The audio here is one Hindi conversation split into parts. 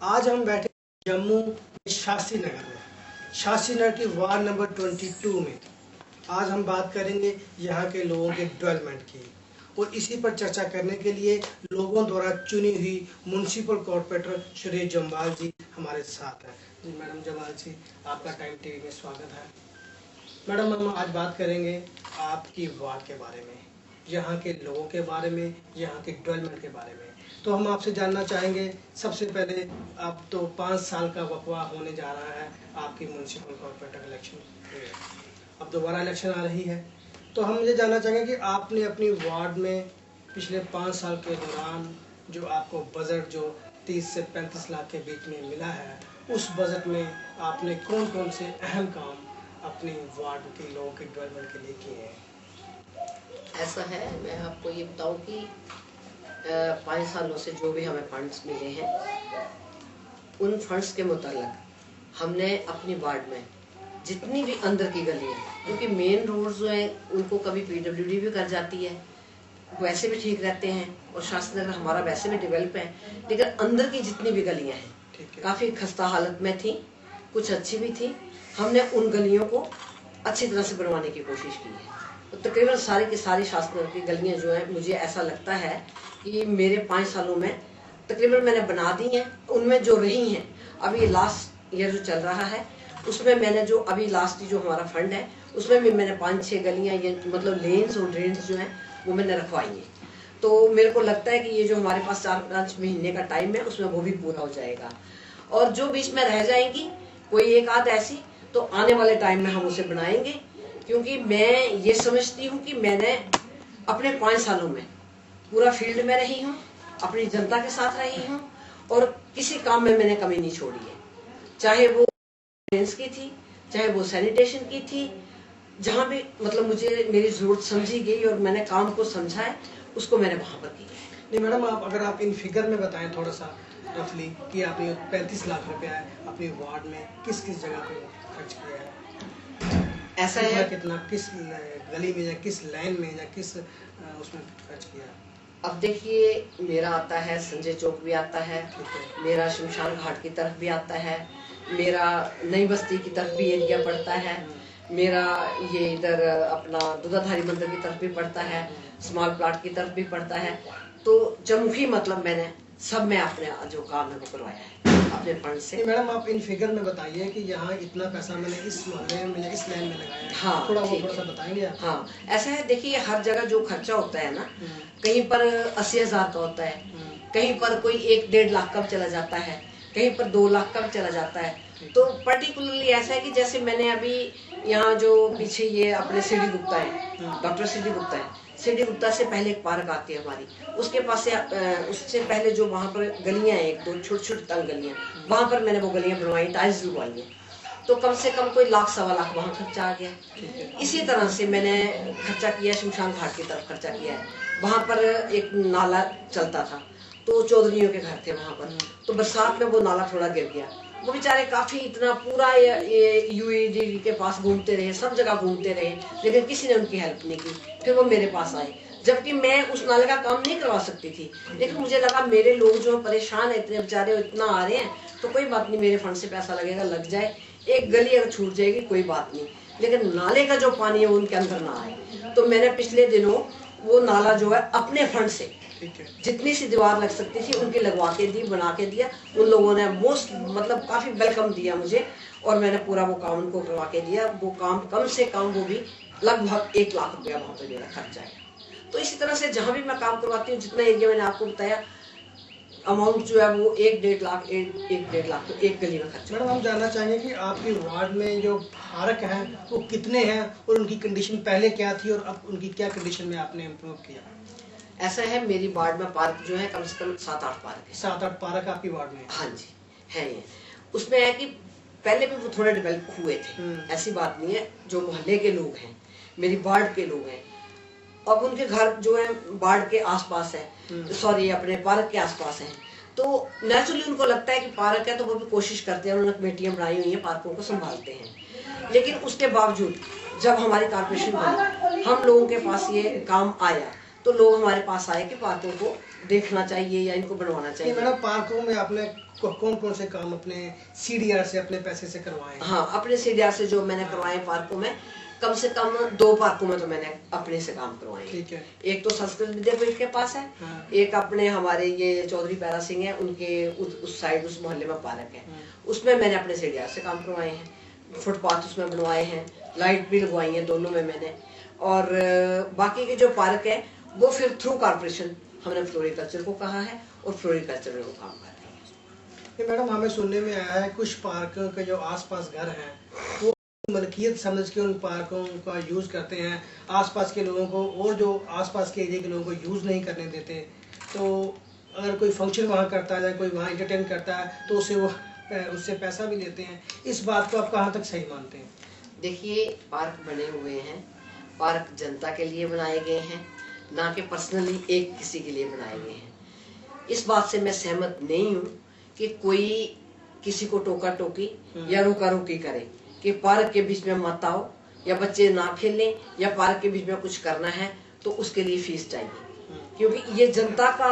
आज हम बैठे जम्मू शास्त्री नगर में, शास्त्री नगर की वार्ड नंबर 22 में। आज हम बात करेंगे यहाँ के लोगों के डेवलपमेंट की, और इसी पर चर्चा करने के लिए लोगों द्वारा चुनी हुई म्यूनसिपल कॉर्पोरेटर सुरेश जम्वाल जी हमारे साथ हैं। जी मैडम जम्वाल जी, आपका टाइम टीवी में स्वागत है। मैडम, हम आज बात करेंगे आपकी वार्ड के बारे में, यहाँ के लोगों के बारे में, यहाँ के डेवलपमेंट के बारे में। तो हम आपसे जानना चाहेंगे, सबसे पहले अब तो 5 साल का वकवा होने जा रहा है आपकी म्यूनसिपल कॉर्पोरेटर इलेक्शन, अब दोबारा इलेक्शन आ रही है। तो हम ये जानना चाहेंगे कि आपने अपनी वार्ड में पिछले 5 साल के दौरान जो आपको बजट जो 30 से 35 लाख के बीच में मिला है, उस बजट में आपने कौन कौन से अहम काम अपनी वार्ड के लोगों के डेवलपमेंट के लिए किए हैं? ऐसा है, मैं आपको ये बताऊं कि 5 सालों से जो भी हमें फंड्स मिले हैं, उन फंड्स के मुताबिक हमने अपनी वार्ड में जितनी भी अंदर की गली है, क्योंकि मेन रोड जो है उनको कभी पीडब्ल्यूडी भी कर जाती है, वैसे भी ठीक रहते हैं, और शास्त्री नगर हमारा वैसे भी डेवलप है, लेकिन अंदर की जितनी भी गलियां हैं काफी खस्ता हालत में थी, कुछ अच्छी भी थी। हमने उन गलियों को अच्छी तरह से बनवाने की कोशिश की है। तो तकरीबन सारी की सारी शास्त्री नगर की गलियां जो है, मुझे ऐसा लगता है कि मेरे 5 सालों में तकरीबन मैंने बना दी हैं। उनमें जो रही हैं, अभी लास्ट ईयर जो चल रहा है उसमें मैंने जो अभी लास्ट जो हमारा फंड है उसमें भी मैंने 5-6 गलियां, ये मतलब लेन्स और ड्रेन्स जो हैं वो मैंने रखवाई है। तो मेरे को लगता है कि ये जो हमारे पास 4-5 महीने का टाइम है उसमें वो भी पूरा हो जाएगा, और जो बीच में रह जाएंगी कोई एक आध ऐसी, तो आने वाले टाइम में हम उसे बनाएंगे। क्योंकि मैं ये समझती हूँ कि मैंने अपने 5 सालों में पूरा फील्ड में रही हूँ, अपनी जनता के साथ रही हूँ, और किसी काम में मैंने कमी नहीं छोड़ी है, चाहे वो की थी, चाहे वो सैनिटेशन की थी। जहाँ भी मतलब मुझे मेरी जरूरत समझी गई और मैंने काम को समझा है, उसको मैंने वहां पर किया है। नहीं मैडम, अगर आप इन फिगर में बताएं थोड़ा सा रफली कि आपने 35 लाख रुपया अपनी वार्ड में किस किस जगह पे खर्च किया है? ऐसा है, कितना किस गली में या किस लाइन में या किस उसमें खर्च किया? अब देखिए, मेरा आता है संजय चौक भी आता है, मेरा शमशान घाट की तरफ भी आता है, मेरा नई बस्ती की तरफ भी एरिया पड़ता है, मेरा ये इधर अपना दुधाधारी मंदिर की तरफ भी पड़ता है, स्मॉल प्लाट की तरफ भी पड़ता है। तो चमुखी मतलब मैंने सब में अपने जो काम है वो करवाया है अपने फंड से। मैडम, आप इन फिगर में बताइए कि यहाँ इतना पैसा मैंने इस मोहल्ले में इस लाइन में लगाया है। हाँ, थोड़ा सा बताएंगे आप? हाँ, ऐसा है, देखिए हर जगह जो खर्चा होता है ना, कहीं पर 80,000 का होता है, कहीं पर कोई 1-1.5 लाख का चला जाता है, कहीं पर 2 लाख का चला जाता है। तो पर्टिकुलरली ऐसा है कि जैसे मैंने अभी यहाँ जो पीछे ये अपने सीडी गुप्ता है, डॉक्टर सीडी गुप्ता है, सीडी गुप्ता से पहले एक पार्क आती है हमारी, उसके पास से उससे पहले जो वहाँ पर गलियां हैं, 1-2 छोटी-छोटी तंग गलियां, वहाँ पर मैंने वो गलियां बनवाई, टाइल्स लगवाई है। तो कम से कम कोई 1-1.25 लाख वहाँ खर्चा आ गया। इसी तरह से मैंने खर्चा किया, शमशान घाट की तरफ खर्चा किया है। वहाँ पर एक नाला चलता था, तो चौधरियों के घर थे वहाँ पर, तो बरसात में वो नाला थोड़ा गिर गया। वो बेचारे काफी इतना पूरा ये यूएडी के पास घूमते रहे, सब जगह घूमते रहे, लेकिन किसी ने उनकी हेल्प नहीं की। फिर वो मेरे पास आए, जबकि मैं उस नाले का काम नहीं करवा सकती थी, लेकिन मुझे लगा मेरे लोग जो परेशान है, इतने बेचारे इतना आ रहे हैं, तो कोई बात नहीं, मेरे फंड से पैसा लगेगा, लग जाए, एक गली अगर छूट जाएगी कोई बात नहीं, लेकिन नाले का जो पानी है उनके अंदर ना आए। तो मैंने पिछले दिनों वो नाला जो है अपने फंड से जितनी सी दीवार लग सकती थी उनकी लगवा के दी, बना के दिया। उन लोगों ने मोस्ट मतलब काफी वेलकम दिया मुझे, और मैंने पूरा वो काम उनको करवा के दिया। वो काम कम से कम वो भी लगभग 1 लाख रुपया वहाँ पे मेरा खर्चा है। तो इसी तरह से जहाँ भी मैं काम करवाती हूँ, जितना एरिया मैंने आपको बताया, अमाउंट जो है वो 1-1.5 लाख 1-1.5 लाख तो एक गली में खर्च। मैडम, हम जानना चाहेंगे कि आपकी वार्ड में जो पार्क हैं वो कितने हैं, और उनकी कंडीशन पहले क्या थी और अब उनकी क्या कंडीशन में आपने इम्प्रूव किया? ऐसा है, मेरी वार्ड में पार्क जो है कम से कम 7-8 पार्क है। 7-8 पार्क आपकी वार्ड में? हाँ जी, है ये। उसमें है कि पहले भी वो थोड़े डेवलप हुए थे, ऐसी बात नहीं है। जो मोहल्ले के लोग हैं, मेरी वार्ड के लोग हैं, अब उनके घर जो है वार्ड के आसपास है, सॉरी अपने पार्क के आसपास है, तो नेचुरली उनको लगता है कि पार्क है, तो वो भी कोशिश करते हैं, उन्होंने कमेटियां बनाई हुई हैं, पार्कों को संभालते हैं। लेकिन उसके बावजूद जब हमारी कारपोरेशन बनी, हम लोगों के पास ये काम आया, तो लोग हमारे पास आए कि पार्कों को देखना चाहिए या इनको बनवाना चाहिए। मैडम पार्कों में आपने कौन कौन से काम अपने सीडीआर से अपने पैसे से करवाए? हाँ, अपने सीडीआर से जो मैंने करवाए पार्कों में, कम से कम 2 पार्कों में तो मैंने अपने से काम करवाए। ठीक है। एक तो संस्कृत विद्यापीठ के पास है। हाँ। एक अपने हमारे ये चौधरी पैरा सिंह है, उनके उस साइड उस मोहल्ले में पार्क है। हाँ। उसमें मैंने अपने सीडीआर से काम करवाए हैं। फुटपाथ उसमें बनवाए हैं, लाइट भी लगवाई है दोनों में मैंने। और बाकी के जो पार्क है वो फिर थ्रू कॉर्पोरेशन हमने फ्लोरिकल्चर को कहा है और फ्लोरिकल्चर में वो काम कर रहे हैं। मैडम हमें सुनने में आया है कुछ पार्कों के जो आसपास घर हैं वो मलकियत समझ के उन पार्कों का यूज़ करते हैं, आसपास के लोगों को और जो आसपास के एरिया के लोगों को यूज़ नहीं करने देते। तो अगर कोई फंक्शन वहाँ करता है या कोई वहाँ एंटरटेन करता है तो उससे पैसा भी लेते हैं। इस बात को आप कहाँ तक सही मानते हैं? देखिए, पार्क बने हुए हैं, पार्क जनता के लिए बनाए गए हैं, ना कि पर्सनली एक किसी के लिए बनाए गए हैं। इस बात से मैं सहमत नहीं हूँ कि कोई किसी को टोका टोकी या रोका रोकी करे कि पार्क के बीच में मत आओ या बच्चे ना खेलें या पार्क के बीच में कुछ करना है तो उसके लिए फीस चाहिए, क्योंकि ये जनता का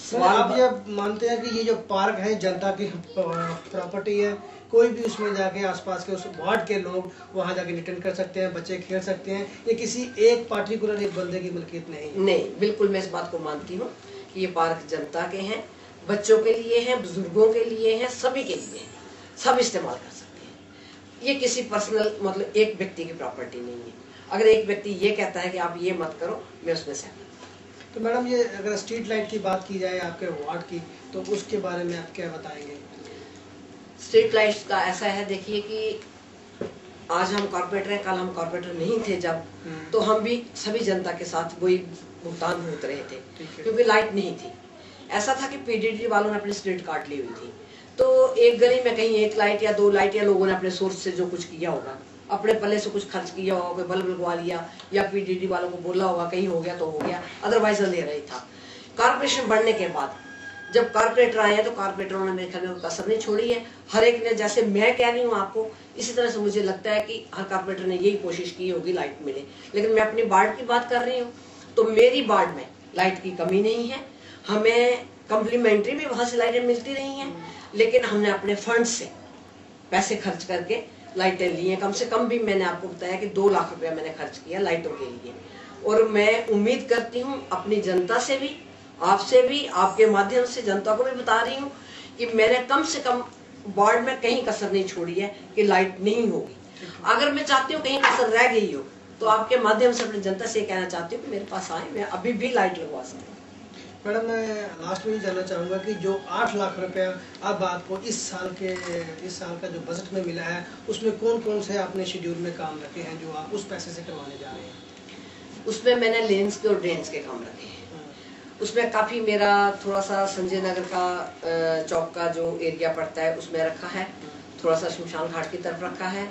सवाल। आप ये मानते हैं कि ये जो पार्क है जनता की प्रॉपर्टी है, कोई भी उसमें जाके आसपास के उस वार्ड के लोग वहाँ जाके रिटर्न कर सकते हैं, बच्चे खेल सकते हैं, ये किसी एक पार्टिकुलर एक बंदे की मलकियत नहीं? नहीं, बिल्कुल मैं इस बात को मानती हूँ कि ये पार्क जनता के हैं, बच्चों के लिए हैं, बुजुर्गों के लिए हैं, सभी के लिए हैं, सब इस्तेमाल कर सकते हैं। ये किसी पर्सनल मतलब एक व्यक्ति की प्रॉपर्टी नहीं है। अगर एक व्यक्ति ये कहता है कि आप ये मत करो, मैं उसमें सहमत हूँ। तो मैडम ये अगर स्ट्रीट लाइट की बात की जाए आपके वार्ड की, तो उसके बारे में आप क्या बताएंगे? स्ट्रीट लाइट्स का ऐसा है, देखिए कि आज हम कॉर्पोरेटर हैं, कल हम कॉर्पोरेटर नहीं थे जब, तो हम भी सभी जनता के साथ वही भुगतान भुगत रहे थे, क्योंकि लाइट नहीं थी। ऐसा था कि पीडीडी वालों ने अपनी स्ट्रीट काट ली हुई थी, तो एक गली में कहीं 1 लाइट या 2 लाइट या लोगों ने अपने सोर्स से जो कुछ किया होगा, अपने पल्ले से कुछ खर्च किया होगा, कोई बल्ब लगवा लिया या पीडीडी वालों को बोला होगा कहीं हो गया तो हो गया, अदरवाइज अंधेरा ही था। कारपोरेशन बढ़ने के बाद जब कारपोरेटर आए हैं तो कारपोरेटरों ने मेरे ख्याल में कसर नहीं छोड़ी है। हर एक ने, जैसे मैं कह रही हूँ आपको, इसी तरह से मुझे लगता है कि हर कारपोरेटर ने यही कोशिश की होगी लाइट मिले। लेकिन मैं अपनी वार्ड की बात कर रही हूँ, तो मेरी वार्ड में लाइट की कमी नहीं है। हमें कम्प्लीमेंट्री भी वहां से लाइटें मिलती रही हैं, लेकिन हमने अपने फंड से पैसे खर्च करके लाइटें ली हैं। कम से कम भी मैंने आपको बताया कि 2 लाख रुपया मैंने खर्च किया लाइटों के लिए। और मैं उम्मीद करती हूँ अपनी जनता से भी, आपसे भी, आपके माध्यम से जनता को भी बता रही हूँ कि मैंने कम से कम वार्ड में कहीं कसर नहीं छोड़ी है कि लाइट नहीं होगी। अगर मैं चाहती हूँ कहीं कसर रह गई हो तो आपके माध्यम से अपनी जनता से कहना चाहती हूँ कि मेरे पास आए, मैं अभी भी लाइट लगवा सकती हूँ। मैडम मैं लास्ट में ये जानना चाहूँगा कि जो 8 लाख रुपया अब आपको इस साल का जो बजट में मिला है, उसमें कौन कौन से आपने शेड्यूल में काम रखे हैं जो आप उस पैसे से करवाने जा रहे हैं? उसमें मैंने लेंस के और ड्रेन्स के काम रखे हैं। उसमें काफ़ी मेरा थोड़ा सा संजय नगर का चौक का जो एरिया पड़ता है उसमें रखा है, थोड़ा सा शमशान घाट की तरफ रखा है,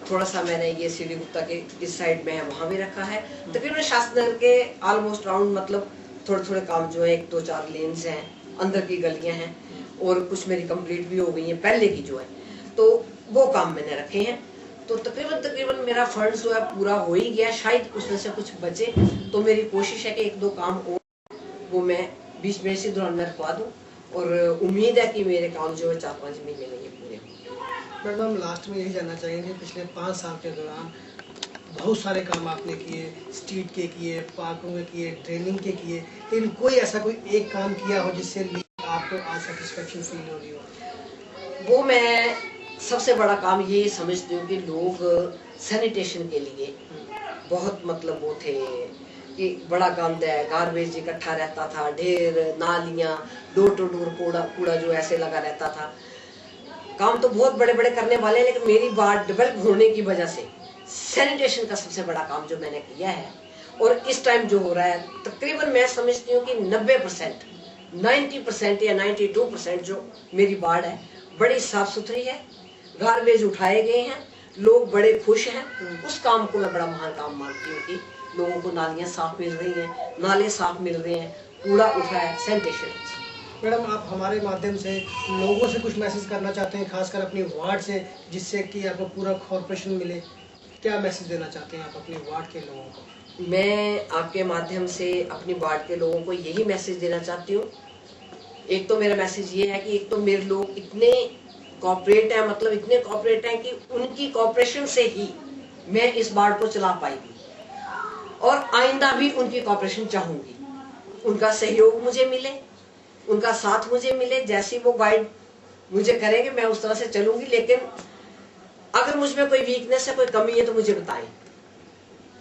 थोड़ा सा मैंने ये सीढ़ी गुप्ता के इस साइड में है वहाँ भी रखा है। तकरीबन शास्त्री नगर के ऑलमोस्ट राउंड मतलब थोड़े थोड़े काम जो है, 1-2-4 लेन्स हैं, अंदर की गलियां हैं और कुछ मेरी कंप्लीट भी हो गई हैं पहले की जो है, तो वो काम मैंने रखे हैं। तो तकरीबन मेरा फंड जो है पूरा हो ही गया, शायद उसमें से कुछ बचे तो मेरी कोशिश है कि 1-2 काम और वो मैं बीच में इसी दौरान मैं रखवा दूँ और उम्मीद है कि मेरे काम जो है 4-5 महीने में ये पूरे होंगे। मैडम हम लास्ट में यही जानना चाहेंगे, पिछले 5 साल के दौरान बहुत सारे काम आपने किए, स्ट्रीट के किए, पार्कों के किए, ड्रेनिंग के किए, लेकिन कोई ऐसा कोई एक काम किया हो जिससे आपको आज सेटिस्फेक्शन फील हो रही हो? वो मैं सबसे बड़ा काम ये समझती हूँ कि लोग सैनिटेशन के लिए बहुत मतलब वो थे कि बड़ा गंद है, गार्बेज इकट्ठा रहता था, ढेर नालियाँ, डोर टू डोर कूड़ा जो ऐसे लगा रहता था। काम तो बहुत बड़े बड़े करने वाले हैं, लेकिन मेरी बात डेवलप होने की वजह से सैनिटेशन का सबसे बड़ा काम जो मैंने किया है और इस टाइम जो हो रहा है, तकरीबन मैं समझती हूँ कि 90%, 90% या 92% जो मेरी वार्ड है बड़ी साफ सुथरी है, गार्बेज उठाए गए हैं, लोग बड़े खुश हैं। उस काम को मैं बड़ा महान काम मानती हूँ कि लोगों को नालियाँ साफ मिल रही हैं, नाले साफ मिल रहे हैं, कूड़ा उठा है, सैनिटेशन। मैडम आप हमारे माध्यम से लोगों से कुछ मैसेज करना चाहते हैं, खासकर अपनी वार्ड से, जिससे कि आपको पूरा कॉर्पोरेशन मिले, क्या मैसेज देना चाहते हैं आप अपने वार्ड के लोगों को? मैं आपके माध्यम से अपनी वार्ड के लोगों को यही मैसेज देना चाहती हूँ। एक तो मेरा मैसेज ये है कि एक तो मेरे लोग इतने कॉपरेट हैं, मतलब इतने कॉपरेट हैं कि उनकी कॉपरेशन से ही मैं इस वार्ड को चला पाएगी और आइंदा भी उनकी कॉपरेशन चाहूंगी। उनका सहयोग मुझे मिले, उनका साथ मुझे मिले, जैसी वो गाइड मुझे करेंगे मैं उस तरह से चलूंगी। लेकिन अगर मुझ में कोई वीकनेस है, कोई कमी है तो मुझे बताएं।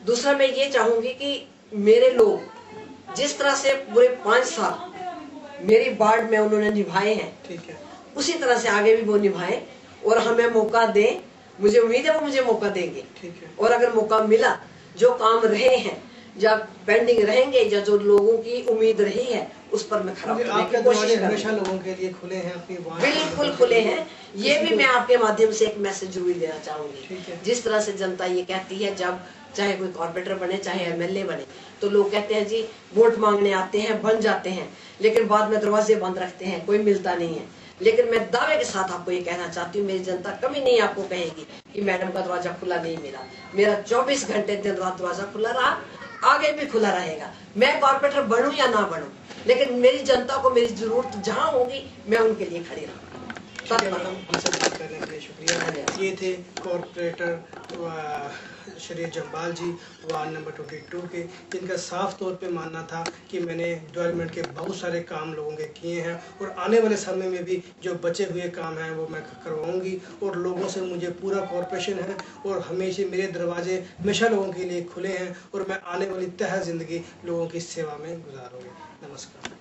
दूसरा मैं ये चाहूंगी कि मेरे लोग जिस तरह से पूरे 5 साल मेरी वार्ड में उन्होंने निभाए हैं, ठीक है, उसी तरह से आगे भी वो निभाएं और हमें मौका दें। मुझे उम्मीद है वो मुझे मौका देंगे, ठीक है। और अगर मौका मिला, जो काम रहे हैं या पेंडिंग रहेंगे या जो लोगों की उम्मीद रही है उस पर मैं खरा उतरने की कोशिश करूंगी। हमेशा लोगों के लिए खुले हैं, अपनी वार्ड बिल्कुल खुले हैं। ये भी मैं आपके माध्यम से एक मैसेज जरूर देना चाहूंगी। जिस तरह से जनता ये कहती है, जब चाहे कोई कॉर्पोरेटर बने चाहे एमएलए बने, तो लोग कहते हैं जी वोट मांगने आते हैं, बन जाते हैं, लेकिन बाद में दरवाजे बंद रखते हैं, कोई मिलता नहीं है। लेकिन मैं दावे के साथ आपको ये कहना चाहती हूँ, मेरी जनता कभी नहीं आपको कहेगी कि मैडम का दरवाजा खुला नहीं मिला। मेरा 24 घंटे दिन रात दरवाजा खुला रहा, आगे भी खुला रहेगा। मैं कॉर्पोरेटर बनूं या ना बनूं, लेकिन मेरी जनता को मेरी जरूरत जहाँ होगी मैं उनके लिए खड़ी रहूंगी। हमसे बात करने के लिए शुक्रिया। ये थे कॉर्पोरेटर श्री जम्बाल जी, वार्ड नंबर 22 के, जिनका साफ तौर पे मानना था कि मैंने डेवलपमेंट के बहुत सारे काम लोगों के किए हैं और आने वाले समय में भी जो बचे हुए काम हैं वो मैं करवाऊंगी। और लोगों से मुझे पूरा कॉर्पोरेशन है और हमेशा मेरे दरवाजे हमेशा लोगों के लिए खुले हैं और मैं आने वाली तह ज़िंदगी लोगों की सेवा में गुजारूंगी। नमस्कार।